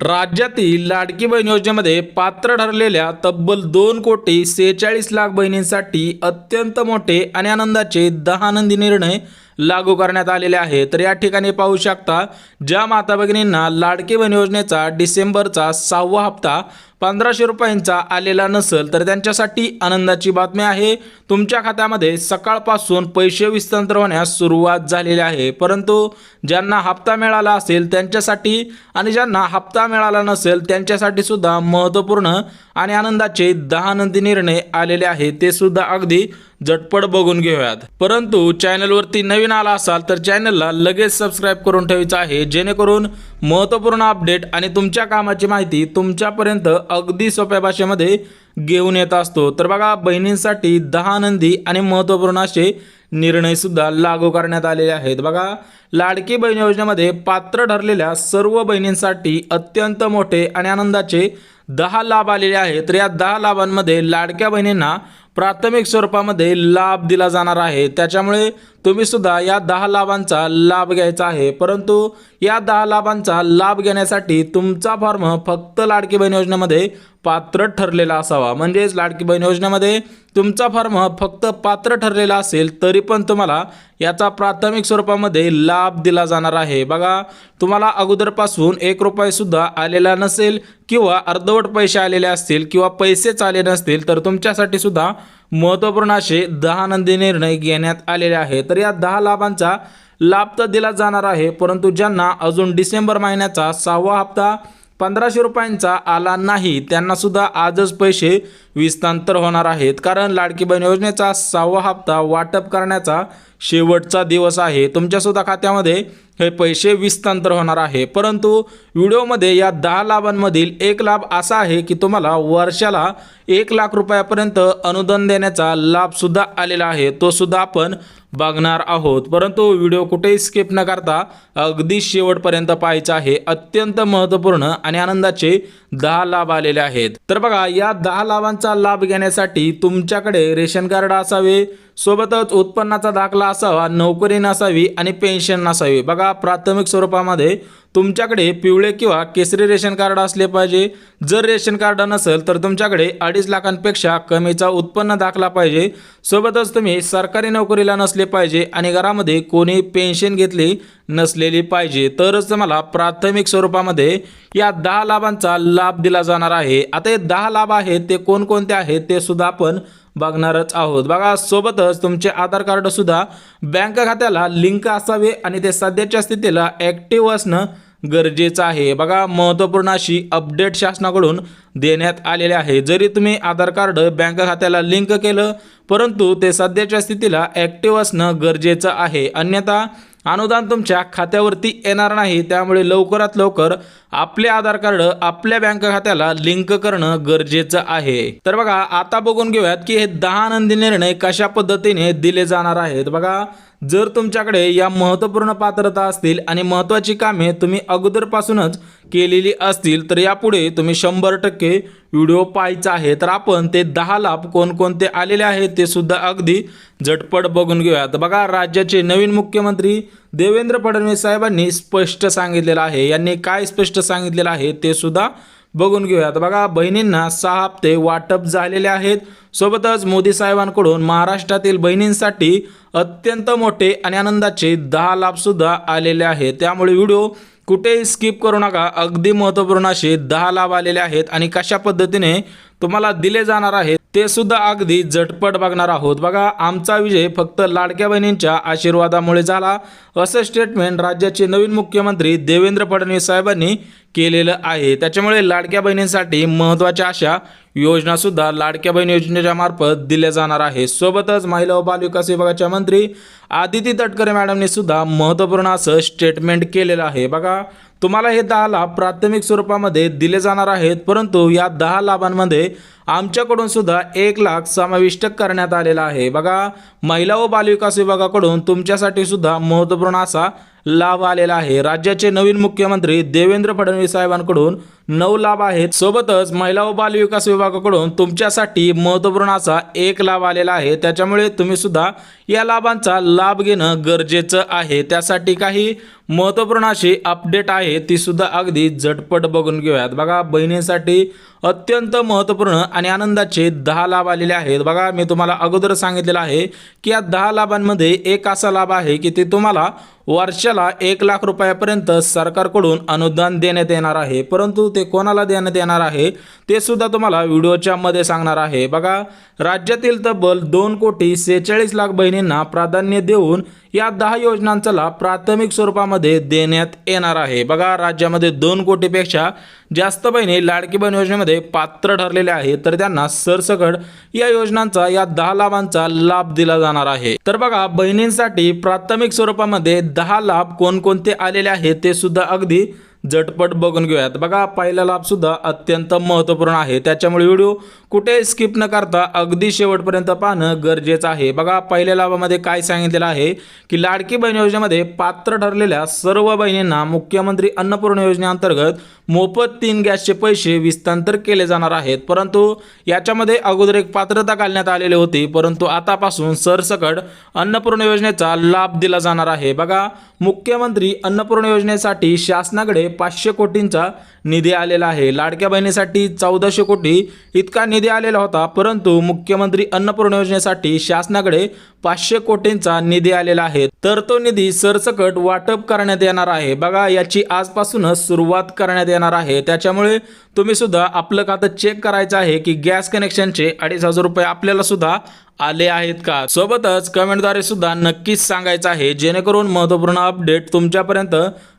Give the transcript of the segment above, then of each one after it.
राज्यातील लाडकी बहीण योजनेमध्ये पात्र ठरलेल्या तब्बल 2,46,00,000 बहिणींसाठी अत्यंत मोठे आणि आनंदाचे 10 आनंदी निर्णय लागू करण्यात आलेले आहे। तर या ठिकाणी पाहू शकता, ज्या माता भगिनींना लाडकी बहीण योजनेचा डिसेंबरचा 6वा हप्ता 1500 रुपयांचा आलेला नसेल तर त्यांच्यासाठी आनंदाची बातमी आहे। तुमच्या खात्यामध्ये सकाळपासून पैसे हस्तांतरण होण्यास सुरुवात झालेली आहे, परंतु ज्यांना हप्ता मिळाला असेल त्यांच्यासाठी आणि ज्यांना हप्ता मिळाला नसेल त्यांच्यासाठी सुद्धा महत्त्वपूर्ण आणि आनंदाचे 10 आनंदी निर्णय आलेले आहेत, ते सुद्धा अगदी झटपट बघून घेऊयात। परंतु चॅनलवरती नवीन आला असाल तर चॅनलला लगेच सबस्क्राइब करून ठेवायचं आहे, जेणेकरून महत्त्वपूर्ण अपडेट आणि तुमच्या कामाची माहिती तुमच्यापर्यंत अगदी सोप्या भाषेमध्ये घेऊन येत असतो। तर बघा, बहिणींसाठी 10 आनंदी आणि महत्त्वपूर्ण असे निर्णय सुद्धा लागू करण्यात आलेले आहेत। बघा, लाडकी बहीण योजनेमध्ये पात्र ठरलेल्या सर्व बहिणींसाठी अत्यंत मोठे आणि आनंदाचे 10 लाभ आलेले आहेत। तर या 10 लाभांमध्ये लाडक्या बहिणींना प्राथमिक स्वरूपामध्ये लाभ दिला जाणार आहे, त्याच्यामुळे तुम्ही सुद्धा या 10 लाभांचा लाभ घ्यायचा आहे। परंतु या 10 लाभांचा लाभ घेण्यासाठी तुमचा फॉर्म फक्त लाडकी बहीण योजनेमध्ये पात्र ठरलेला असावा, म्हणजेच लाडकी बहीण योजनेमध्ये तुमचा फॉर्म फक्त पात्र ठरलेला असेल तरी पण तुम्हाला याचा प्राथमिक स्वरूपामध्ये लाभ दिला जाणार आहे। बघा, तुम्हाला अगोदरपासून 1 रुपया सुद्धा आलेला नसेल किंवा अर्धवट पैसे आलेले असतील किंवा पैसेच आले नसतील तर तुमच्यासाठी सुद्धा महत्त्वपूर्ण असे 10 आनंदी निर्णय घेण्यात आलेले आहेत। तर या 10 लाभांचा लाभ तर दिला जाणार आहे, परंतु ज्यांना अजून डिसेंबर महिन्याचा 6वा हप्ता 1500 रुपयांचा आला नाही त्यांना सुद्धा आजच पैसे हस्तांतर होणार आहेत, कारण लाडकी बहीण योजनेचा 6वा हप्ता वाटप करण्याचा शेवटचा दिवस आहे। तुमच्या सुद्धा खात्यामध्ये हे पैसे हस्तांतर होणार आहे। परंतु व्हिडिओमध्ये या 10 लाभांमधील एक लाभ असा आहे की तुम्हाला वर्षाला 1,00,000 रुपयापर्यंत अनुदान देण्याचा लाभ सुद्धा आलेला आहे, तो सुद्धा आपण बघणार आहोत। परंतु व्हिडिओ कुठेही स्किप न करता अगदी शेवटपर्यंत पाहायचा आहे। अत्यंत महत्त्वपूर्ण आणि आनंदाचे 10 लाभ आलेले आहेत। तर बघा, या 10 लाभांचा लाभ घेण्यासाठी तुमच्याकडे रेशन कार्ड असावे, सोबतच उत्पन्नाचा दाखला असावा, नोकरी नसावी आणि पेन्शन नसावी। बघा, प्राथमिक स्वरूपामध्ये तुमच्याकडे पिवळे किंवा केसरी रेशन कार्ड असले पाहिजे। जर रेशन कार्ड नसेल तर तुमच्याकडे 2.5 लाखांपेक्षा कमीचा उत्पन्न दाखला पाहिजे। सोबतच तुम्ही सरकारी नोकरीला नसले पाहिजे आणि घरामध्ये कोणी पेन्शन घेतली नसलेली पाहिजे, तरच तुम्हाला प्राथमिक स्वरूपामध्ये या 10 लाभांचा लाभ दिला जाणार आहे। आता हे 10 लाभ आहेत ते कोणकोणते आहेत ते सुद्धा आपण बघणारच आहोत। बघा, सोबतच तुमचे आधार कार्ड सुद्धा बँक खात्याला लिंक असावे आणि ते सध्याच्या स्थितीला ॲक्टिव्ह असणं गरजेचं आहे। बघा, महत्त्वपूर्ण अशी अपडेट शासनाकडून देण्यात आलेले आहे। जरी तुम्ही आधार कार्ड बँक खात्याला लिंक केलं परंतु ते सध्याच्या स्थितीला ॲक्टिव्ह असणं गरजेचं आहे, अन्यथा अनुदान तुमच्या खात्यावरती येणार नाही। त्यामुळे लवकरात लवकर आपले आधार कार्ड आपल्या बँक खात्याला लिंक करणं गरजेचं आहे। तर बघा, आता बघून घेऊयात की हे 10 आनंदी निर्णय कशा पद्धतीने दिले जाणार आहेत। बघा, जर तुमच्याकडे या महत्त्वपूर्ण पात्रता असतील आणि महत्त्वाची कामे तुम्ही अगोदरपासूनच केलेली असतील तर यापुढे तुम्ही 100% व्हिडिओ पाहायचा आहे। तर आपण ते 10 लाभ कोणकोणते आलेले आहेत ते सुद्धा अगदी झटपट बघून घेऊयात। बघा, राज्याचे नवीन मुख्यमंत्री देवेंद्र फडणवीस साहेबांनी स्पष्ट सांगितलेलं आहे। यांनी काय स्पष्ट सांगितलेलं आहे ते सुद्धा बघून घेऊयात। बघा, बहिणींना 6 हप्ते वाटप झालेले आहेत। सोबतच मोदी साहेबांकडून महाराष्ट्रातील बहिणींसाठी अत्यंत मोठे आणि आनंदाचे 10 लाभ सुद्धा आलेले आहेत, त्यामुळे व्हिडिओ कुठेही स्किप करू नका। अगदी महत्त्वपूर्ण असे 10 लाभ आलेले आहेत आणि कशा पद्धतीने तुम्हाला दिले जाणार आहेत ते सुद्धा अगदी झटपट बघणार आहोत। बघा, आमचा विजय फक्त लाडक्या बहिणींच्या आशीर्वादामुळे झाला, असं स्टेटमेंट राज्याचे नवीन मुख्यमंत्री देवेंद्र फडणवीस साहेबांनी केलेलं आहे। त्याच्यामुळे लाडक्या बहिणींसाठी महत्त्वाच्या अशा योजना सुद्धा लाडक्या बहीण योजनेच्या मार्फत दिल्या जाणार आहे। सोबतच महिला व बालविकास विभागाच्या मंत्री आदिती तटकरे मॅडमने सुद्धा महत्त्वपूर्ण असं स्टेटमेंट केलेलं आहे। बघा, तुम्हाला हे 10 लाभ प्राथमिक स्वरूपामध्ये दिले जाणार आहेत, परंतु या 10 लाभांमध्ये आमच्याकडून सुद्धा 1,00,000 समाविष्ट करण्यात आलेला आहे। बघा, महिला व बालविकास विभागाकडून तुमच्यासाठी सुद्धा महत्त्वपूर्ण असा लाभ आलेला आहे। राज्याचे नवीन मुख्यमंत्री देवेंद्र फडणवीस साहेबांकडून 9 लाभ आहेत। सोबतच महिला व बालविकास विभागाकडून तुमच्यासाठी महत्त्वपूर्ण असा 1 लाभ आलेला आहे, त्याच्यामुळे तुम्ही सुद्धा या लाभांचा लाभ घेणं गरजेचं आहे। त्यासाठी काही महत्त्वपूर्ण अशी अपडेट आहे ती सुद्धा अगदी झटपट बघून घेऊयात। बघा, बहिणींसाठी अत्यंत महत्त्वपूर्ण आणि आनंदाचे 10 लाभ आलेले आहेत। बघा, मी तुम्हाला अगोदर सांगितलेलं आहे की या 10 लाभांमध्ये एक असा लाभ आहे की ते तुम्हाला वर्षाला 1 लाख रुपयापर्यंत सरकारकडून अनुदान देण्यात येणार आहे। परंतु ते कोणाला देण्यात येणार आहे ते सुद्धा तुम्हाला व्हिडिओच्या मध्ये सांगणार आहे। बघा, राज्यातील तब्बल 2,46,00,000 बहिणींना प्राधान्य देऊन या 10 योजनांचा लाभ प्राथमिक स्वरूपामध्ये देण्यात येणार आहे। बघा, राज्यामध्ये 2 कोटीपेक्षा जास्त बहिणी लाडकी बहीण योजनेमध्ये पात्र ठरलेले आहेत, तर त्यांना सरसकट या योजनांचा या 10 लाभांचा लाभ दिला जाणार आहे। तर बघा, बहिणींसाठी प्राथमिक स्वरूपामध्ये 10 लाभ कोणकोणते आलेले आहेत ते सुद्धा अगदी झटपट बघून घेऊयात। बघा, पहिला लाभ सुद्धा अत्यंत महत्त्वपूर्ण आहे, त्याच्यामुळे व्हिडिओ कुठे स्किप न करता अगदी शेवटपर्यंत पाहणं गरजेचं आहे। बघा, पहिल्या लाभामध्ये काय सांगितलेलं आहे की लाडकी बहीण योजनेमध्ये पात्र ठरलेल्या सर्व बहिणींना मुख्यमंत्री अन्नपूर्णा योजनेअंतर्गत मोफत 3 गॅसचे पैसे हस्तांतर केले जाणार आहेत। परंतु याच्यामध्ये अगोदर एक पात्रता घालण्यात आलेली होती, परंतु आतापासून सरसकट अन्नपूर्णा योजनेचा लाभ दिला जाणार आहे। बघा, मुख्यमंत्री अन्नपूर्णा योजनेसाठी शासनाकडे 500 कोटींचा निधी आलेला आहे। लाडक्या बहिणीसाठी 1400 कोटी इतका निधी आलेला होता, परंतु मुख्यमंत्री अन्नपूर्णा योजनेसाठी शासनाकडे 500 कोटींचा निधी आलेला आहे, तर तो निधी सरसकट वाटप करण्यात येणार आहे। बघा, याची आजपासूनच सुरुवात करण्यात येणार आहे, त्याच्यामुळे तुम्ही सुद्धा आपलं खातं चेक करायचं आहे की गॅस कनेक्शनचे 2,500 रुपये आपल्याला सुद्धा आले आहेत का। सोबतच कमेंटद्वारे सुद्धा नक्कीच सांगायचं आहे, जेणेकरून महत्त्वपूर्ण अपडेट तुमच्यापर्यंत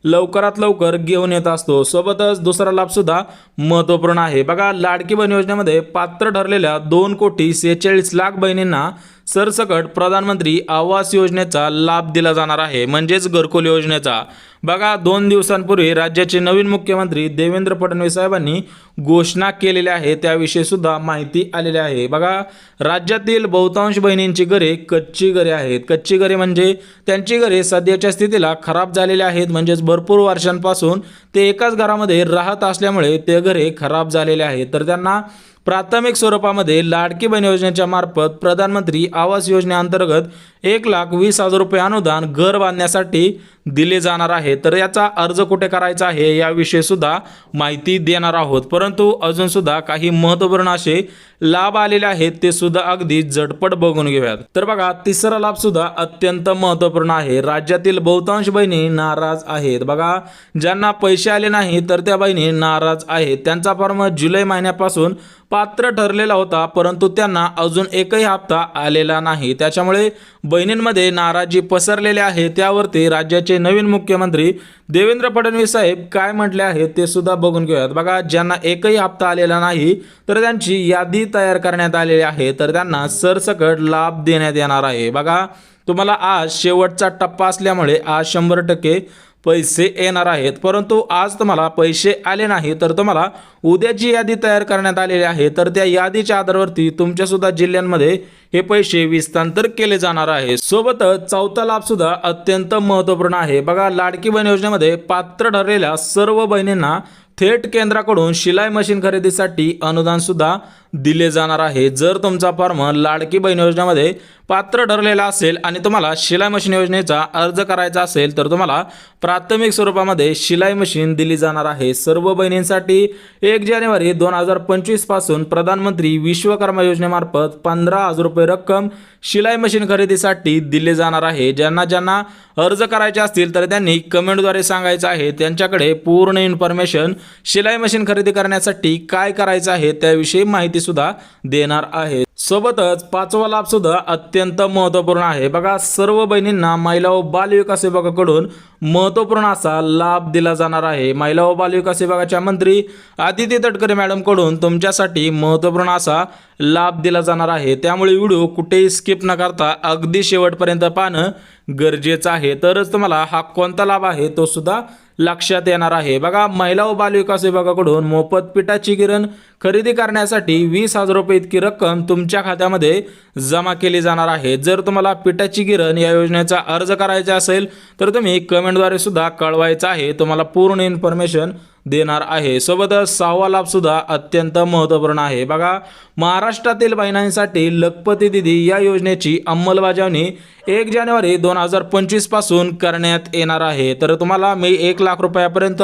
लवकरात लवकर घेऊन येत असतो। सोबतच दुसरा लाभ सुद्धा महत्त्वपूर्ण आहे। बघा, लाडकी बहीण योजनेमध्ये पात्र ठरलेल्या 2,46,00,000 बहिणींना सरसकट प्रधानमंत्री आवास योजनेचा लाभ दिला जाणार आहे, म्हणजेच घरकुल योजनेचा। बघा, 2 दिवसांपूर्वी राज्याचे नवीन मुख्यमंत्री देवेंद्र फडणवीस साहेबांनी घोषणा केलेली आहे, त्याविषयी सुद्धा माहिती आलेली आहे। बघा, राज्यातील बहुतांश बहिणींची घरे कच्ची घरे आहेत। कच्ची घरे म्हणजे त्यांची घरे सध्याच्या स्थितीला खराब झालेली आहेत, म्हणजेच भरपूर वर्षांपासून ते एकाच घरामध्ये राहत असल्यामुळे ते घरे खराब झालेले आहेत, तर त्यांना प्राथमिक स्वरूपामध्ये लाडकी बहीण योजनेच्या मार्फत प्रधानमंत्री आवास योजनेअंतर्गत 1,20,000 रुपये अनुदान घर बांधण्यासाठी दिले जाणार आहे। तर याचा अर्ज कुठे करायचा आहे याविषयी सुद्धा माहिती देणार आहोत, परंतु अजून सुद्धा काही महत्त्वपूर्ण असे लाभ आलेले आहेत ते सुद्धा अगदी झटपट बघून घेऊयात। तर बघा, तिसरा लाभ सुद्धा अत्यंत महत्त्वपूर्ण आहे। राज्यातील बहुतांश बहिणी नाराज आहेत। बघा, ज्यांना पैसे आले नाही तर त्या बहिणी नाराज आहेत। त्यांचा फॉर्म जुलै महिन्यापासून पात्र ठरलेला होता, परंतु त्यांना अजून एकही हप्ता आलेला नाही, त्याच्यामुळे बहिणींमध्ये नाराजी पसरलेली आहे। त्यावरती राज्याचे नवीन मुख्यमंत्री देवेंद्र फडणवीस साहेब काय म्हटले आहे ते सुद्धा बघून घेऊयात। बघा, ज्यांना एकही हप्ता आलेला नाही तर त्यांची यादी तयार करण्यात आलेली आहे, तर त्यांना सरसकट लाभ देण्यात येणार आहे। बघा, तुम्हाला आज शेवटचा टप्पा असल्यामुळे आज 100% पैसे येणार आहेत, परंतु आज तुम्हाला पैसे आले नाही तर तुम्हाला उद्याची यादी तयार करण्यात आलेली आहे, तर त्या यादीच्या आधारावरती तुमच्या सुद्धा जिल्ह्यांमध्ये हे पैसे हस्तांतर केले जाणार आहे। सोबतच चौथा लाभ सुद्धा अत्यंत महत्त्वपूर्ण आहे। बघा, लाडकी बहीण योजनेमध्ये पात्र ठरलेल्या सर्व बहिणींना थेट केंद्राकडून शिलाई मशीन खरेदीसाठी अनुदान सुद्धा दिले जाणार आहे। जर तुमचा फॉर्म लाडकी बहीण योजनेमध्ये पात्र ठरलेला असेल आणि तुम्हाला शिलाई मशीन योजनेचा अर्ज करायचा असेल तर तुम्हाला प्राथमिक स्वरूपामध्ये शिलाई मशीन दिली जाणार आहे। सर्व बहिणींसाठी 1 जानेवारी 2025 पासून प्रधानमंत्री विश्वकर्मा योजनेमार्फत 15,000 रुपये रक्कम शिलाई मशीन खरेदीसाठी दिले जाणार आहे। ज्यांना ज्यांना अर्ज करायचे असतील तर त्यांनी कमेंटद्वारे सांगायचं आहे, त्यांच्याकडे पूर्ण इन्फॉर्मेशन शिलाई मशीन खरेदी करण्यासाठी काय करायचं आहे त्याविषयी माहिती सुद्धा देणार आहे। सोबतच पाचवा लाभ सुद्धा अत्यंत महत्त्वपूर्ण आहे। बघा, सर्व बहिणींना महिला व बाल विकास विभागाकडून महत्त्वपूर्ण असा लाभ दिला जाणार आहे। महिला व बाल विकास विभागाच्या मंत्री आदिती तटकरे मॅडम कडून तुमच्यासाठी महत्त्वपूर्ण असा लाभ दिला जाणार आहे, त्यामुळे व्हिडिओ कुठेही स्किप न करता अगदी शेवटपर्यंत पाहणं गरजेचं आहे, तरच तुम्हाला हा कोणता लाभ आहे तो सुद्धा लक्षात येणार आहे। बघा, महिला व बाल विकास विभागाकडून मोफत पिठाची गिरण खरेदी करण्यासाठी 20,000 रुपये इतकी रक्कम तुमच्या खात्यामध्ये जमा केली जाणार आहे। जर तुम्हाला पिठाची गिरण या योजनेचा अर्ज करायचा असेल तर तुम्ही कमेंटद्वारे सुद्धा कळवायचं आहे, तुम्हाला पूर्ण इन्फॉर्मेशन देणार आहे। सोबतच 6वा लाभ सुद्धा अत्यंत महत्त्वपूर्ण आहे। बघा, महाराष्ट्रातील बहिणींसाठी लखपती दीदी या योजनेची अंमलबजावणी 1 जानेवारी 2025 पासून करण्यात येणार आहे। तर तुम्हाला मी 1 लाख रुपयापर्यंत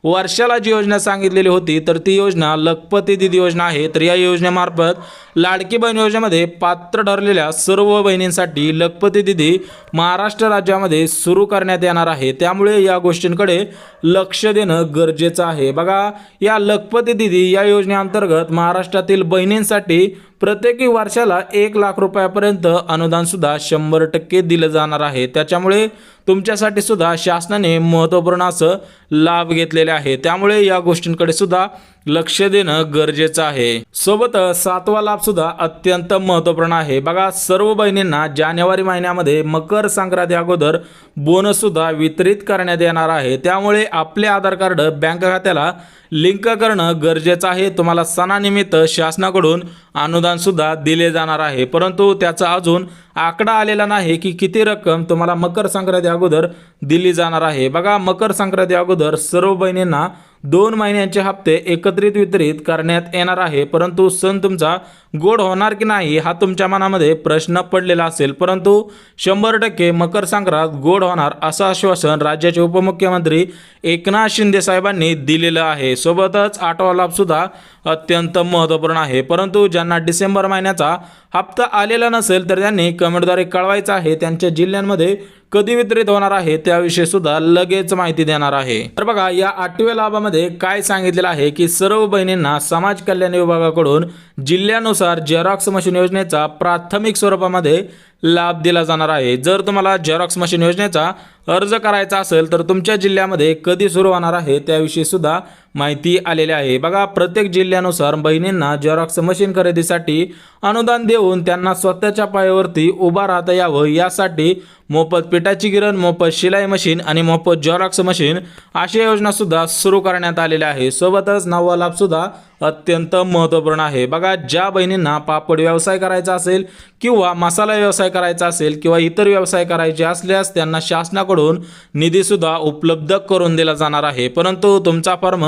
वर्षाला जी योजना सांगितलेली होती तर ती योजना लखपती दीदी योजना आहे। तर या योजनेमार्फत लाडकी बहीण योजनेमध्ये पात्र ठरलेल्या सर्व बहिणींसाठी लखपती दीदी महाराष्ट्र राज्यामध्ये सुरू करण्यात येणार आहे। त्यामुळे या गोष्टींकडे लक्ष देणं गरजेचं आहे। बघा, या लखपती दीदी या योजनेअंतर्गत महाराष्ट्रातील बहिणींसाठी प्रत्येकी वर्षाला 1 लाख रुपयापर्यंत अनुदान सुद्धा 100% दिलं जाणार आहे। त्याच्यामुळे तुमच्यासाठी सुद्धा शासनाने महत्त्वपूर्ण असं लाभ घेतलेले आहे। त्यामुळे या गोष्टींकडे सुद्धा लक्ष देणं गरजेचं आहे। सोबत 7वा लाभ सुद्धा अत्यंत महत्त्वपूर्ण आहे। बघा, सर्व बहिणींना जानेवारी महिन्यामध्ये मकर संक्रांती अगोदर बोनस सुद्धा वितरित करण्यात येणार आहे। त्यामुळे आपले आधार कार्ड बँक खात्याला लिंक करणं गरजेचं आहे। तुम्हाला सणानिमित्त शासनाकडून अनुदान सुद्धा दिले जाणार आहे, परंतु त्याचा अजून आकडा आलेला नाही की किती रक्कम तुम्हाला मकर संक्रांती अगोदर दिली जाणार आहे। बघा, मकर संक्रांती अगोदर सर्व बहिणींना 2 महिन्यांचे हप्ते एकत्रित वितरित करण्यात येणार आहे, परंतु सण तुमचा गोड होणार की नाही हा तुमच्या मनामध्ये प्रश्न पडलेला असेल, परंतु 100% मकर संक्रांत गोड होणार असं आश्वासन राज्याचे उपमुख्यमंत्री एकनाथ शिंदे साहेबांनी दिलेलं आहे। सोबतच 8वा लाभ सुद्धा अत्यंत महत्त्वपूर्ण आहे, परंतु ज्यांना डिसेंबर महिन्याचा हप्ता आलेला नसेल तर त्यांनी कमेंटद्वारे कळवायचं आहे। त्यांच्या जिल्ह्यांमध्ये कधी वितरित होणार आहे त्याविषयी सुद्धा लगेच माहिती देणार आहे। तर बघा, या 8व्या लाभामध्ये काय सांगितलेलं आहे की सर्व बहिणींना समाज कल्याण विभागाकडून जिल्ह्यानुसार झेरॉक्स मशीन योजनेचा प्राथमिक स्वरूपामध्ये लाभ दिला जाणार आहे। जर तुम्हाला झेरॉक्स मशीन योजनेचा अर्ज करायचा असेल तर तुमच्या जिल्ह्यामध्ये कधी सुरू होणार आहे त्याविषयी सुद्धा माहिती आलेली आहे। बघा, प्रत्येक जिल्ह्यानुसार बहिणींना झेरॉक्स मशीन खरेदीसाठी अनुदान देऊन त्यांना स्वतःच्या पायावरती उभा राहता यावं यासाठी मोफत पिठाची गिरण, मोफत शिलाई मशीन आणि मोफत झेरॉक्स मशीन अशा योजना सुद्धा सुरू करण्यात आलेल्या आहे। सोबतच 9वा लाभ सुद्धा अत्यंत महत्त्वपूर्ण आहे। बघा, ज्या बहिणींना पापड व्यवसाय करायचा असेल किंवा मसाला व्यवसाय करायचा असेल किंवा इतर व्यवसाय करायचे असल्यास त्यांना शासनाकडून निधी सुद्धा उपलब्ध करून दिला जाणार आहे, परंतु तुमचा फॉर्म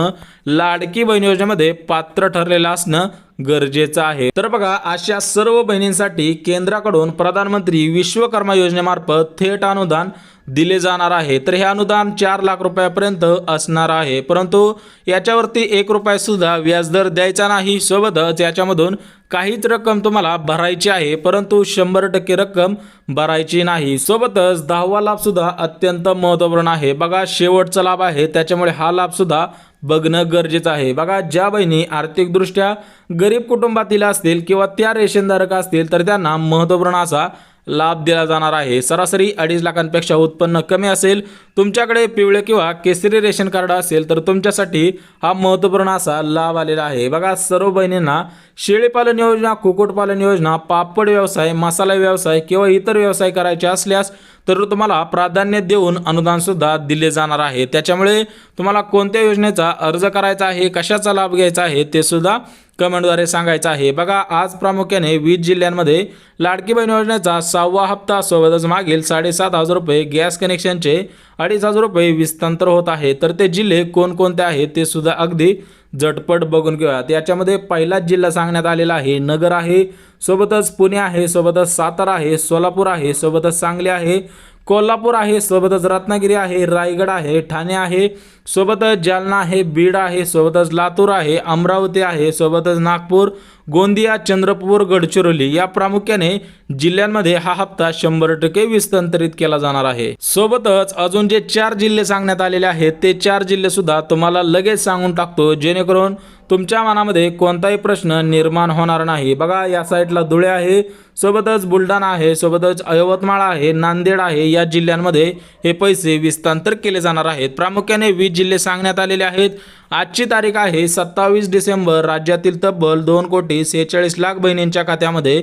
लाडकी बहीण योजनेमध्ये पात्र ठरलेला असणं गरजेचं आहे। तर बघा, अशा सर्व बहिणींसाठी केंद्राकडून प्रधानमंत्री विश्वकर्मा योजनेमार्फत थेट अनुदान दिले जाणार आहे। तर हे अनुदान 4 लाख रुपयापर्यंत असणार आहे, परंतु याच्यावरती 1 रुपया सुद्धा व्याजदर द्यायचा नाही। सोबतच याच्यामधून काहीच रक्कम तुम्हाला भरायची आहे, परंतु 100% रक्कम भरायची नाही। सोबतच 10वा लाभ सुद्धा अत्यंत महत्त्वपूर्ण आहे। बघा, शेवटचा लाभ आहे, त्याच्यामुळे हा लाभ सुद्धा बघणं गरजेचं आहे। बघा, ज्या बहिणी आर्थिकदृष्ट्या गरीब कुटुंबातील असतील किंवा त्या रेशनधारक असतील तर त्यांना महत्त्वपूर्ण असा लाभ दिला जाणार आहे। सरासरी 2.5 लाखांपेक्षा उत्पन्न कमी असेल, तुमच्याकडे पिवळे किंवा केसरी रेशन कार्ड असेल तर तुमच्यासाठी हा महत्त्वपूर्ण असा लाभ आलेला आहे। बघा, सर्व बहिणींना शेळीपालन योजना, कुक्कुटपालन योजना, पापड व्यवसाय, मसाला व्यवसाय किंवा इतर व्यवसाय करायचे असल्यास तर तुम्हाला प्राधान्य देऊन अनुदान सुद्धा दिले जाणार आहे। त्याच्यामुळे तुम्हाला कोणत्या योजनेचा अर्ज करायचा आहे, कशाचा लाभ घ्यायचा आहे ते सुद्धा कमेंटद्वारे सांगायचं आहे। बघा, आज प्रामुख्याने 20 जिल्ह्यांमध्ये लाडकी बहीण योजनेचा 6वा हप्ता सोबतच मागील 7,500 रुपये गॅस कनेक्शनचे 2,500 रुपये विस्तांतर होत आहे। तर ते जिल्हे कोणकोणते आहेत ते सुद्धा अगदी झटपट बघून घेऊयात। याच्यामध्ये पहिलाच जिल्हा सांगण्यात आलेला आहे नगर आहे, सोबतच पुणे आहे, सोबतच सातारा आहे, सोलापूर आहे, सोबतच सांगली आहे, कोल्हापूर आहे, सोबतच रत्नागिरी आहे, रायगड आहे, ठाणे आहे, सोबतच जालना आहे, बीड आहे, सोबतच लातूर आहे, अमरावती आहे, सोबतच नागपूर, गोंदिया, चंद्रपूर, गडचिरोली या प्रामुख्याने जिल्ह्यांमध्ये हा हप्ता 100% विस्तारित केला जाणार आहे। सोबतच अजून जे 4 जिल्हे सांगण्यात आलेले आहेत ते 4 जिल्हे सुद्धा तुम्हाला लगेच सांगून टाकतो, जेणेकरून तुमच्या मनामध्ये कोणताही प्रश्न निर्माण होणार नाही। बघा, या साईडला धुळे आहे, सोबतच बुलढाणा आहे, सोबतच यवतमाळ आहे, नांदेड आहे, या जिल्ह्यांमध्ये हे पैसे विस्तांतर केले जाणार आहेत। प्रामुख्याने 20 जिल्हे सांगण्यात आलेले आहेत। आजची तारीख आहे 27 डिसेंबर। राज्यातील तब्बल 2,46,00,000 बहिणींच्या खात्यामध्ये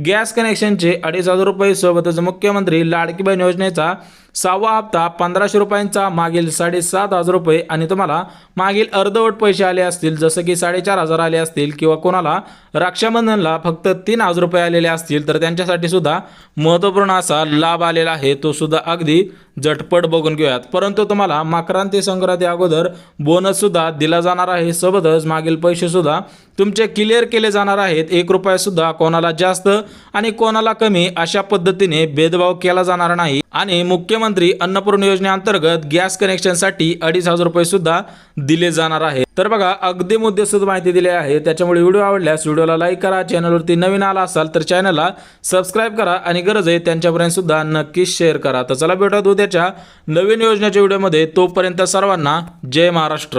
गॅस कनेक्शनचे 2,500 रुपये, सोबतच मुख्यमंत्री लाडकी बहीण योजनेचा 6वा हप्ता 1,500 रुपयांचा मागील 7,500 रुपये आणि तुम्हाला मागील अर्धवट पैसे आले असतील, जसं की 4,500 आले असतील किंवा कोणाला रक्षाबंधनला फक्त 3,000 रुपये आलेले असतील तर त्यांच्यासाठी सुद्धा महत्त्वपूर्ण असा लाभ आलेला आहे, तो सुद्धा अगदी झटपट बघून घेऊयात। परंतु तुम्हाला मकरांती संक्रांती अगोदर बोनस सुद्धा दिला जाणार आहे। सोबतच मागील पैसे सुद्धा तुमचे क्लिअर केले जाणार आहेत। 1 रुपया सुद्धा कोणाला जास्त आणि कोणाला कमी अशा पद्धतीने भेदभाव केला जाणार नाही आणि मुख्यमंत्री अन्नपूर्णा योजनेअंतर्गत गॅस कनेक्शनसाठी 2,500 रुपये सुद्धा दिले जाणार आहे। तर बघा अगदी मुद्देसूद माहिती दिली आहे। त्याच्यामुळे व्हिडिओ आवडल्यास व्हिडिओला लाईक करा, चॅनलवरती नवीन आला असाल तर चॅनलला सबस्क्राईब करा आणि गरज आहे त्यांच्यापर्यंत सुद्धा नक्कीच शेअर करा। तर चला भेटूया उद्याच्या नवीन योजनेच्या व्हिडिओमध्ये, तोपर्यंत सर्वांना जय महाराष्ट्र।